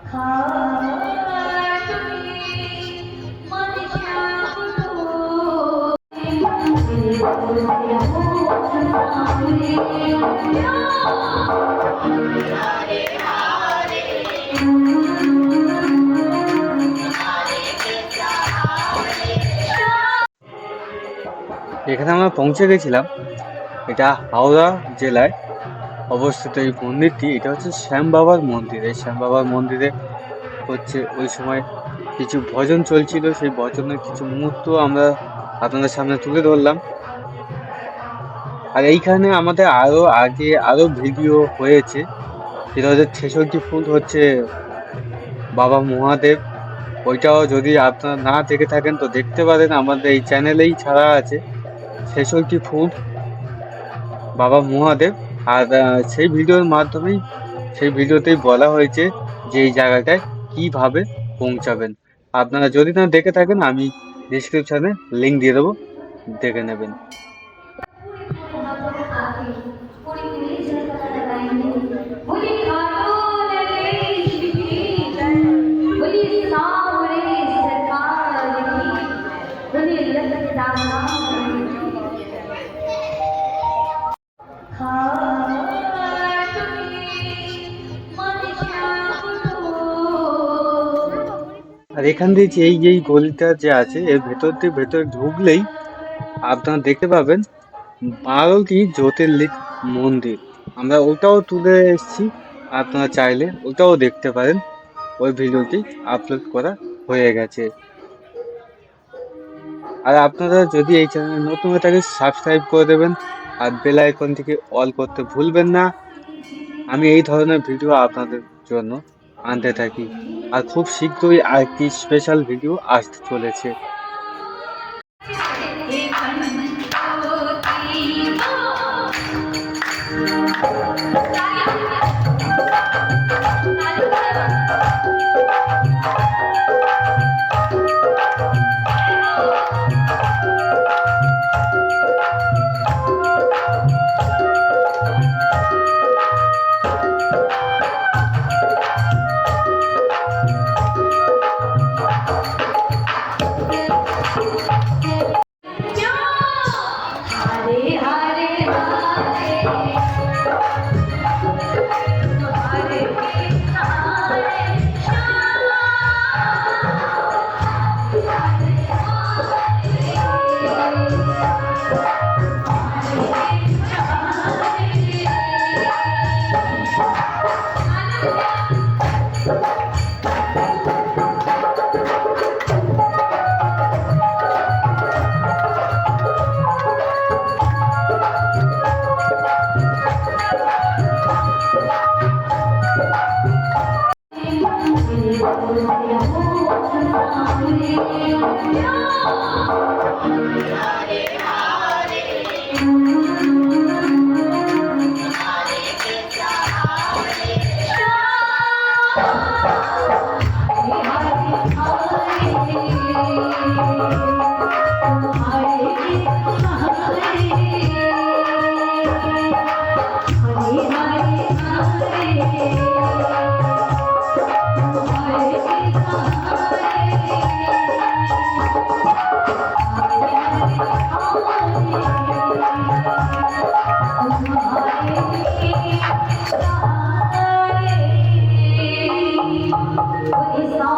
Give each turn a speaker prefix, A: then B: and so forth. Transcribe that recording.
A: এখানে আমরা পৌঁছে গেছিলাম। এটা হাওড়া জেলায় অবস্থিত এই মন্দিরটি। এটা হচ্ছে শ্যাম বাবার মন্দির। এই শ্যাম বাবার মন্দিরে হচ্ছে ওই সময় কিছু ভজন চলছিল, সেই ভজনের কিছু মুহূর্ত আমরা আপনাদের সামনে তুলে ধরলাম। আর এইখানে আমাদের আরো ভিডিও হয়েছে। যেটা হচ্ছে 66 ফুট হচ্ছে বাবা মহাদেব। ওইটাও যদি আপনারা না দেখে থাকেন তো দেখতে পারেন, আমাদের এই চ্যানেলেই ছাড়া আছে 66 ফুট বাবা মহাদেব। আর সেই ভিডিওতেই বলা হয়েছে যে এই জায়গাটায় কিভাবে পৌঁছাবেন। আপনারা যদি না দেখে থাকেন আমি ডিসক্রিপশনে লিংক দিয়ে দেবো, দেখে নেবেন। আর এখান দিয়ে যে এই গলিটা যে আছে এর ভেতরে ঢুকলেই আপনারা দেখতে পাবেন 12টি জ্যোতির্লিঙ্গ মন্দির। আমরা ওটাও তুলে এসেছি, আপনারা চাইলে ওটাও দেখতে পারেন। ওই ভিডিওটি আপলোড করা হয়ে গেছে। আর আপনারা যদি এই চ্যানেলে নতুন হয়ে থাকে সাবস্ক্রাইব করে দেবেন আর বেল আইকনটিকে অল করতে ভুলবেন না। আমি এই ধরনের ভিডিও আপনাদের জন্য আনতে থাকি। আর খুব শীঘ্রই আরেকটি স্পেশাল ভিডিও আসতে চলেছে।
B: It's all